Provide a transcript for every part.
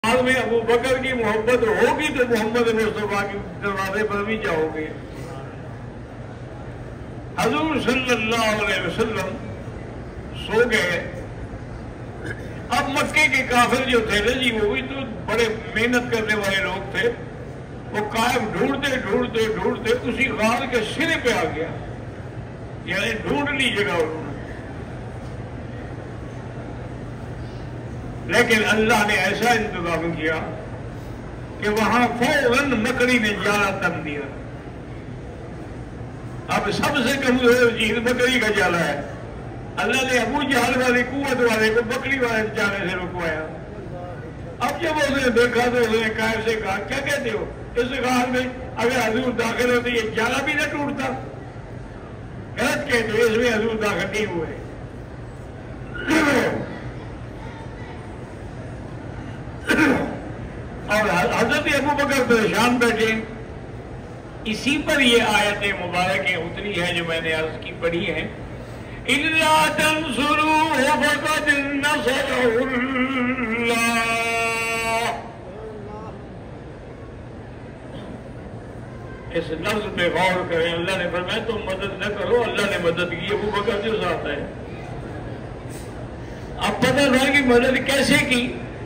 بعد میں ابو بکر کی محبت ہوگی تو محمد مصطفیٰ کے دروازے پر بھی جاؤ گے۔ حضور صلی اللہ علیہ وسلم سو گئے۔ اب مکے کے کافر جو تھے نا جی، وہ بھی تو بڑے محنت کرنے والے لوگ تھے، وہ قائم ڈھونڈتے ڈھونڈتے ڈھونڈتے اسی غار کے سرے پہ آ گیا، یعنی ڈھونڈ لی جگہ انہوں نے۔ لیکن اللہ نے ایسا انتظام کیا کہ وہاں فوراً مکڑی نے جالا تن دیا۔ اب سب سے کمزور چیز مکڑی کا جالا ہے۔ اللہ نے ابو جہل والی قوت والے کو مکڑی والے جانے سے رکوایا۔ اب جب اس نے دیکھا تو اس نے قائد سے کہا، کیا کہتے ہو اس غار میں اگر حضور داخل ہوتے یہ جالا بھی نہ ٹوٹتا؟ غلط کہتے ہو، اس میں حضور داخل نہیں ہوئے۔ اور حضرت ابو بکر پریشان بیٹھے۔ اسی پر یہ آیت مبارکیں اتری ہے جو میں نے عرض کی پڑھی ہے، اِلَّا تَنْصُرُوهُ فَقَدْ نَصَرَهُ اللَّهُ۔ اس لفظ پہ غور کریں۔ اللہ نے فرمایا تم مدد نہ کرو، اللہ نے مدد کی ابو بکر جو ساتھ ہے۔ اب پتہ تھا کہ مدد کیسے کی،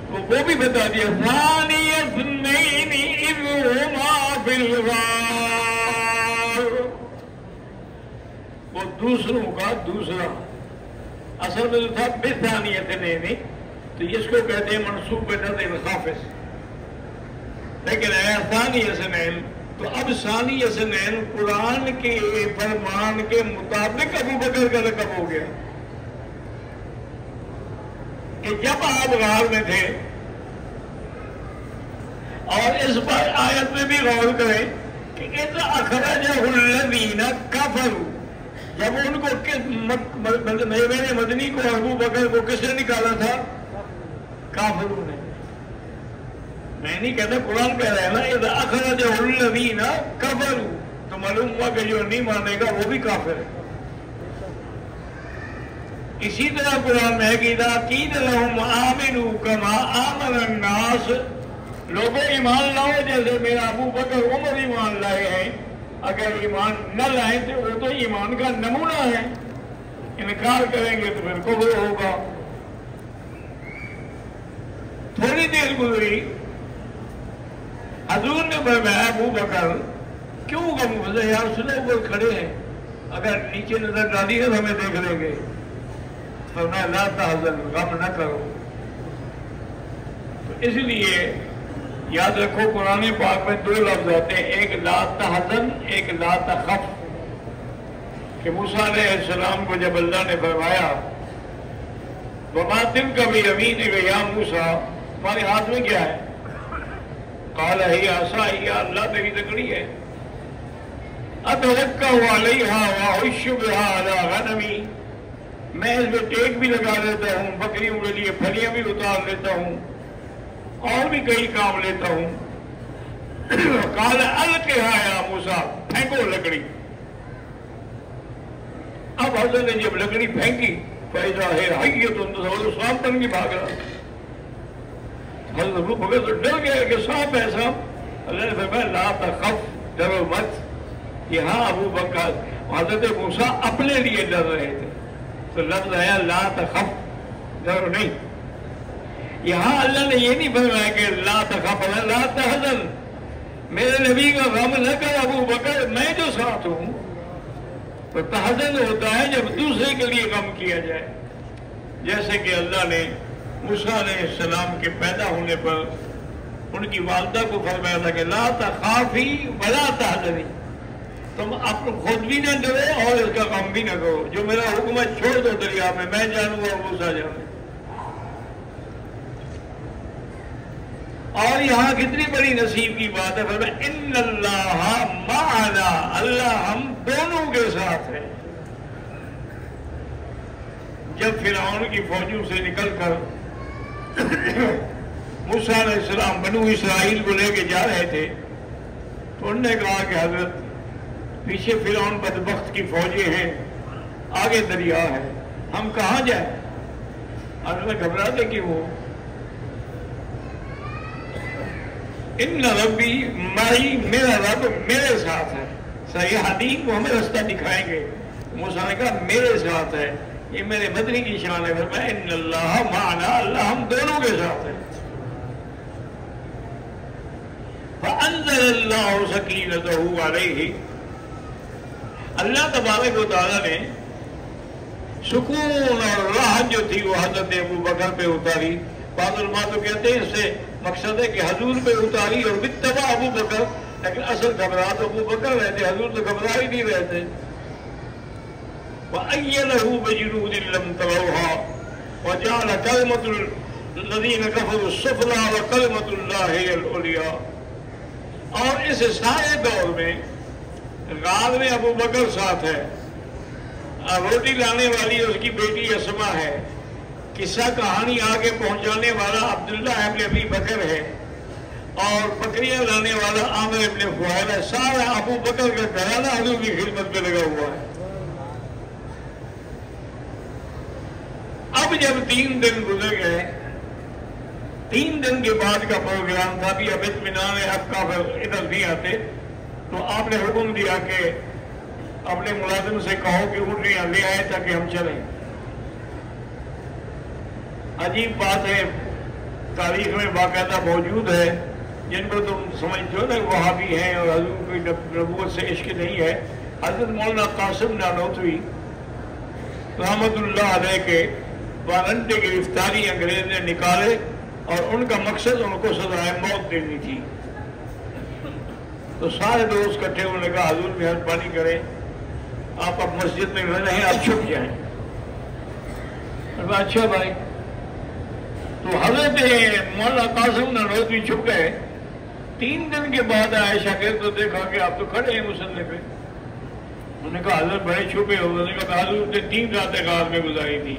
وہ بھی بتا دیا، ثانی اثنین اذ ہما فی الغار۔ وہ دوسروں کا دوسرا، اصل میں جو تھا بثانی اثنین، تو اس کو کہتے ہیں منصوب بنظر خافض، لیکن ہے ثانی اثنین۔ تو اب ثانی اثنین قرآن کے فرمان کے مطابق ابو بکر کا لقب ہو گیا کہ جب آپ غار میں تھے، اور اس پر آیت میں بھی غور کریں کہ اِذْ أَخْرَجَهُ الَّذِينَ كَفَرُوا، جب ان کو میرے مدنی کو ابو بکر کو کس نے نکالا تھا؟ کافروں نے۔ میں نہیں کہتا، قرآن کہہ رہا ہے نا اِذْ أَخْرَجَهُ الَّذِينَ كَفَرُوا، تو معلوم ہوا کہ جو نہیں مانے گا وہ بھی کافر ہے۔ اسی طرح قرآن میں ہے کہ اذا قیل لهم آمنوا كما آمن الناس، لوگوں ایمان لاؤ جیسے میرا ابو بکر عمر ایمان لائے ہیں۔ اگر ایمان نہ لائیں تو وہ تو ایمان کا نمونہ ہے، انکار کریں گے تو پھر کفر ہوگا۔ تھوڑی دیر گزری، حضور نے فرمایا ابو بکر کیوں غم گزرے، یار سنے اوپر کھڑے ہیں، اگر نیچے نظر ڈالی ہے تو ہمیں دیکھ لیں گے۔ فرمایا لا تحزن، غم نہ کرو۔ تو اس لیے یاد رکھو قرآن پاک میں دو لفظ آتے ہیں، ایک لا تحزن، ایک لا تخف، کہ موسیٰ علیہ السلام کو جب اللہ نے فرمایا وَمَا تِلْكَ بِيَمِينِكَ يَا موسیٰ، تمہارے ہاتھ میں کیا ہے؟ قَالَ هِيَ عَصَايَ، اللہ میری لکڑی ہے، أَتَوَكَّأُ عَلَيْهَا وَأَحُشُّ بِهَا عَلَىٰ غَنَمِي، میں اس میں ٹیک بھی لگا لیتا ہوں، بکریوں کے لیے پھلیاں بھی اتار لیتا ہوں، اور بھی کئی کام لیتا ہوں۔ قال القها یا موسیٰ، پھینکو لکڑی۔ اب حضرت نے جب لکڑی پھینکی فَإِذَا هِيَ حَيَّةٌ تَسْعَىٰ، سانپ بن کے بھاگ رہا۔ حضرت ابو بکر تو ڈر گیا کہ سانپ ہے سانپ۔ اللہ نے فرمایا لا تخف، ڈرو مت۔ یہاں ابو بکر حضرت موسیٰ اپنے لیے ڈر رہے تھے، تو لفظ آیا لا تخف، ڈرو نہیں۔ یہاں اللہ نے یہ نہیں فرمایا کہ لا تخف لا تحزن، میرے نبی کا غم نہ کر ابو بکر، میں جو ساتھ ہوں۔ تو تحزن ہوتا ہے جب دوسرے کے لیے غم کیا جائے، جیسے کہ اللہ نے موسیٰ علیہ السلام کے پیدا ہونے پر ان کی والدہ کو فرمایا تھا کہ لا تخافی ولا تحزنی، تم آپ خود بھی نہ ڈرو اور اس کا غم بھی نہ کرو، جو میرا حکم ہے چھوڑ دو دریا میں جانوں گا موسیٰ جانے۔ اور یہاں کتنی بڑی نصیب کی بات ہے، فرمایا ان اللہ معنا، اللہ ہم دونوں کے ساتھ ہے۔ جب فرعون کی فوجوں سے نکل کر موسیٰ علیہ السلام بنو اسرائیل کو لے کے جا رہے تھے، تو انہوں نے کہا کہ حضرت پیچھے فرعون بدبخت کی فوجیں ہیں، آگے دریا ہے، ہم کہاں جائیں؟ حضرت گھبراتے کہ وہ ان ربی مائی، میرا رب میرے ساتھ ہے، سیہدین، وہ ہمیں راستہ دکھائیں گے۔ موسیٰ نے کہا میرے ساتھ ہے، یہ میرے مدنی کی شان ہے، فرمایا ان اللہ معنا، اللہ ہم دونوں کے ساتھ ہے۔ فانزل اللہ سکینتہ علیہ، اللہ تبارک و تعالیٰ نے سکون اور راحت جو تھی وہ حضرت ابو بکر پہ اتاری۔ بعض علماء تو کہتے ہیں اس سے مقصد ہے کہ حضور پہ اتاری اور بتبع ابو بکر، لیکن اصل گھبرا تو ابو بکر رہے تھے، حضور تو گھبرا ہی نہیں رہے تھے۔ وَأَيَّدَهُ بِجُنُودٍ لَّمْ تَرَوْهَا وَجَعَلَ كَلِمَةَ الَّذِينَ كَفَرُوا السُّفْلَىٰ وَكَلِمَةُ اللَّهِ هِيَ الْعُلْيَا۔ اور اس سارے دور میں غار میں ابو بکر ساتھ ہے، روٹی لانے والی اس کی بیٹی اسما ہے، قصہ کہانی آگے پہنچانے والا عبداللہ ابن ابی بکر ہے، اور بکریاں لانے والا عامر ابن فہیرہ ہے۔ سارا ابو بکر کا گھرانہ حضور کی خدمت میں لگا ہوا ہے۔ اب جب 3 دن گزر گئے، 3 دن کے بعد کا پروگرام تھا، بھی اب اطمینان ہے، اب کافر ادھر نہیں آتے، تو آپ نے حکم دیا کہ اپنے ملازم سے کہو کہ اونٹنیاں لے آئے تاکہ ہم چلیں۔ عجیب بات ہے، تاریخ میں باقاعدہ موجود ہے، جن کو تم سمجھتے ہو نا وہابی ہیں اور حضور کی نبوت سے عشق نہیں ہے۔ حضرت مولانا قاسم نانوتوی رحمت اللہ علیہ کے وارنٹ گرفتاری انگریز نے نکالے، اور ان کا مقصد ان کو سزائے موت دینی تھی۔ تو سارے دوست اکٹھے، انہوں نے کہا حضور مہربانی کریں، آپ اب مسجد میں رہ رہے ہیں، آپ چھپ جائیں۔ اچھا بھائی، تو حضرت مولانا قاسم نانوتوی چھپ گئے۔ 3 دن کے بعد آئے شاگرد تو دیکھا کہ آپ تو کھڑے ہیں مسلح پہ۔ انہوں نے کہا حضرت بڑے چھپے ہو۔ انہوں نے کہا حضور نے 3 راتیں غار میں گزاری تھی،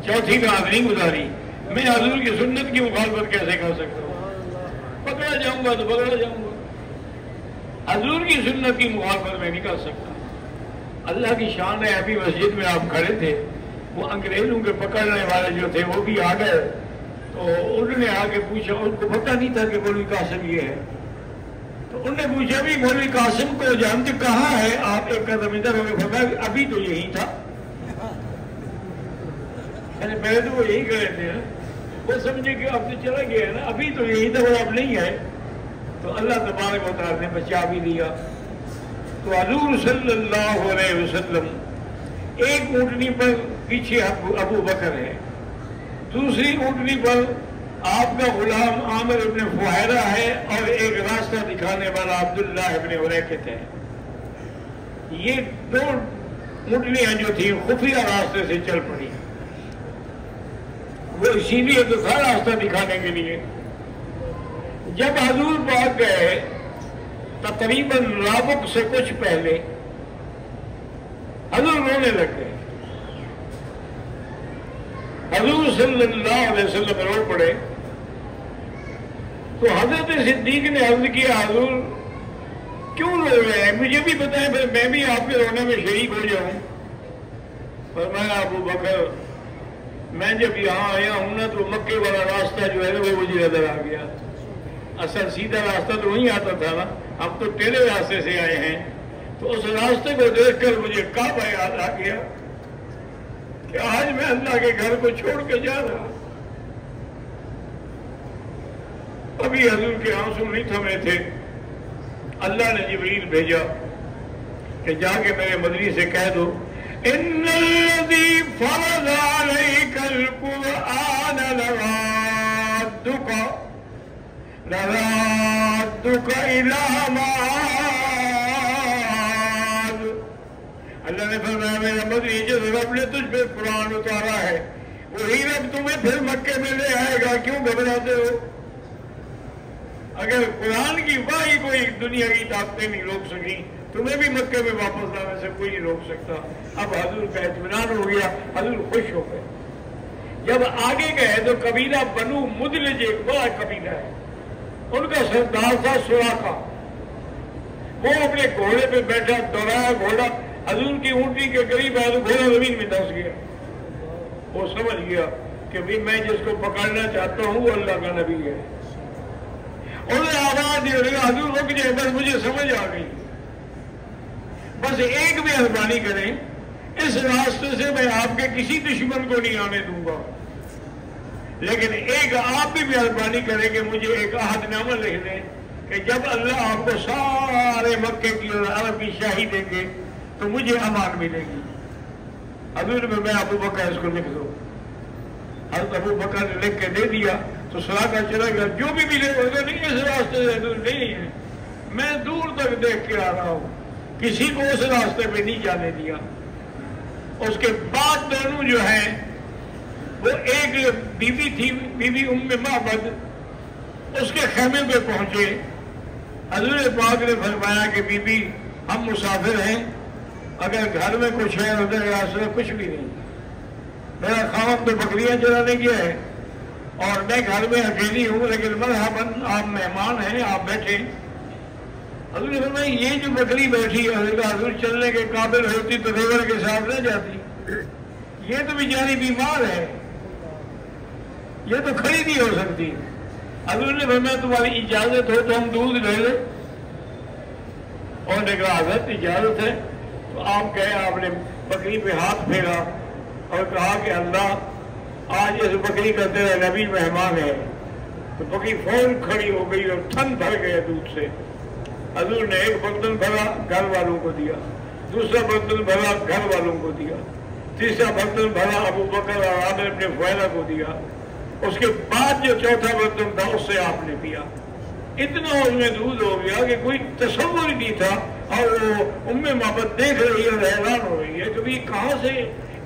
4تھی رات نہیں گزاری، میں حضور کی سنت کی مخالفت کیسے کر سکتا ہوں؟ پکڑا جاؤں گا تو پکڑا جاؤں گا، حضور کی سنت کی مخالفت میں نہیں کر سکتا۔ اللہ کی شان ہے، ابھی مسجد میں آپ کھڑے تھے، وہ انگریزوں کے پکڑنے والے جو تھے وہ بھی آ گئے، تو انہوں نے آ کے پوچھا، ان کو پتہ نہیں تھا کہ مولوی قاسم یہ ہے، تو انہوں نے پوچھا بھی مولوی قاسم کو جانتے کہاں ہے آپ؟ ایک قدم ادھر ہو کے فرمایا ابھی تو یہی تھا۔ پہلے تو وہ یہی کھڑے تھے، وہ سمجھے کہ اب تو چلا گیا ہے نا، ابھی تو یہی تھا، وہ اب نہیں ہے۔ تو اللہ تبارک و تعالیٰ نے بچا بھی دیا۔ تو حضور صلی اللہ علیہ وسلم ایک اونٹنی پر پیچھے ابو بکر ہے، دوسری اونٹنی پر آپ کا غلام عامر ابن فہیرہ ہے، اور ایک راستہ دکھانے والا عبداللہ ابن اریکت ہے۔ یہ 2 اونٹنیاں جو تھیں خفیہ راستے سے چل پڑی، وہ اسی لیے تو تھا راستہ دکھانے کے لیے۔ جب حضور پاک گئے تقریباً رابق سے کچھ پہلے، حضور رونے لگ گئے۔ حضور صلی اللہ علیہ وسلم رو پڑے، تو حضرت صدیق نے عرض کیا حضور کیوں رو رہے ہیں؟ مجھے بھی بتائیں، پھر میں بھی آپ کے رونے میں شریک ہو جاؤں۔ فرمایا ابو بکر، میں جب یہاں آیا ہوں نا تو مکے والا راستہ جو ہے نا وہ مجھے نظر آ گیا۔ اصل سیدھا راستہ تو نہیں آتا تھا نا، ہم تو ٹیڑھے راستے سے آئے ہیں۔ تو اس راستے کو دیکھ کر مجھے کعبہ یاد آ گیا کہ آج میں اللہ کے گھر کو چھوڑ کے جا رہا۔ ابھی حضور کے آنسو نہیں تھمے تھے، اللہ نے جبریل بھیجا کہ جا کے میرے مدنی سے کہہ دو ان الذی فرض علیک القرآن لرادک الی معاد۔ اللہ نے فرمایا میرا مدنی جس رب نے تجھ پہ قرآن اتارا ہے وہی رب تمہیں پھر مکے میں لے آئے گا، کیوں گھبراتے ہو؟ اگر قرآن کی وحی کوئی دنیا کی طاقتیں نہیں روک سکی، تمہیں بھی مکے میں واپس آنے سے کوئی نہیں روک سکتا۔ اب حضور کا اطمینان ہو گیا، حضور خوش ہو گئے۔ جب آگے گئے تو قبیلہ بنو مدلج ایک بڑا قبیلہ ہے، ان کا سردار تھا سراقہ۔ وہ اپنے گھوڑے پہ بیٹھا، دوڑایا گھوڑا، حضور کی اونٹی کے قریب آیا تو گھوڑا زمین میں دھنس گیا۔ وہ سمجھ گیا کہ میں جس کو پکڑنا چاہتا ہوں وہ اللہ کا نبی ہے۔ انہوں نے آواز بات یہ ہوگا حضور رک جائے، بس مجھے سمجھ آ گئی، بس ایک مہربانی کریں، اس راستے سے میں آپ کے کسی دشمن کو نہیں آنے دوں گا، لیکن ایک آپ بھی مہربانی کریں کہ مجھے ایک عہد نامہ لکھ دیں کہ جب اللہ آپ کو سارے مکے کی اور عرب کی شاہی دیں گے تو مجھے امان ملے گی۔ حضور میں ابو بکر اس کو لکھ دو، حضرت ابو بکر نے لکھ کے دے دیا تو سراغا چلا گیا، جو بھی ملے ہوگا نہیں اس راستے سے حضور نہیں ہے، میں دور تک دیکھ کے آ رہا ہوں، کسی کو اس راستے پہ نہیں جانے دیا۔ اس کے بعد دونوں جو ہیں وہ ایک بی بی تھی، بی بی ام معبد، اس کے خیمے پہ پہنچے، حضور پاک نے فرمایا کہ بی بی ہم مسافر ہیں، اگر گھر میں کچھ ہے ادھر راستے کچھ بھی نہیں، میرا خاوند تو بکریاں چرانے گیا ہے اور میں گھر میں اکیلی ہوں، لیکن مرحباً آپ مہمان ہیں، آپ بیٹھے۔ حضور نے فرمایا یہ جو بکری بیٹھی ہے، حضور چلنے کے قابل ہوتی تو ڈرائیور کے ساتھ نہ جاتی، یہ تو بیچاری بیمار ہے، یہ تو کھڑی نہیں ہو سکتی۔ حضور نے فرمایا تمہاری اجازت ہو تو ہم دودھ لے لیں، اور نے کہا حضرت اجازت ہے، تو آپ گئے، آپ نے بکری پہ ہاتھ پھیرا اور کہا کہ اللہ آج اس بکری کا تیرا نبی مہمان ہے، تو بکری فوراً کھڑی ہو گئی اور تھن بھر گیا دودھ سے۔ حضور نے ایک برتن بھرا گھر والوں کو دیا، دوسرا برتن بھرا گھر والوں کو دیا، تیسرا برتن بھرا ابو بکر اور عامر ابن فہیرہ کو دیا، اس کے بعد جو چوتھا برتن تھا اس سے آپ نے پیا۔ اتنا اس میں دودھ ہو گیا کہ کوئی تصور ہی نہیں تھا، اور وہ ام معبد دیکھ رہی ہے اور حیران ہو رہی ہے کہ بھی کہاں سے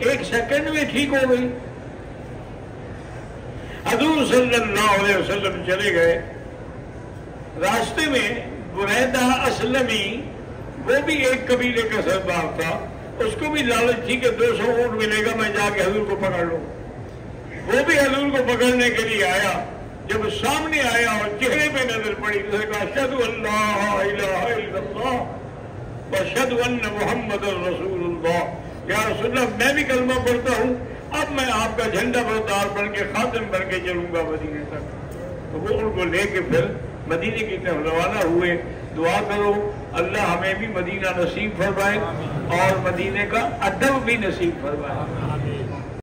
ایک سیکنڈ میں ٹھیک ہو گئی۔ حضور صلی اللہ علیہ وسلم چلے گئے، راستے میں بریدہ اسلمی، وہ بھی ایک قبیلے کا سردار تھا، اس کو بھی لالچ تھی کہ 200 اونٹ ملے گا میں جا کے حضور کو پکڑ لوں، وہ بھی حضور کو پکڑنے کے لیے آیا۔ جب سامنے آیا اور چہرے پہ نظر پڑی تو کہا اشہد ان لا الہ الا اللہ واشہد ان محمد رسول اللہ، یا رسول اللہ میں بھی کلمہ پڑھتا ہوں، اب میں آپ کا جھنڈا بردار بن کے خاتم بن کے چلوں گا مدینے تک۔ تو وہ ان کو لے کے پھر مدینے کی طرف روانہ ہوئے۔ دعا کرو اللہ ہمیں بھی مدینہ نصیب فرمائے اور مدینے کا ادب بھی نصیب فرمائے۔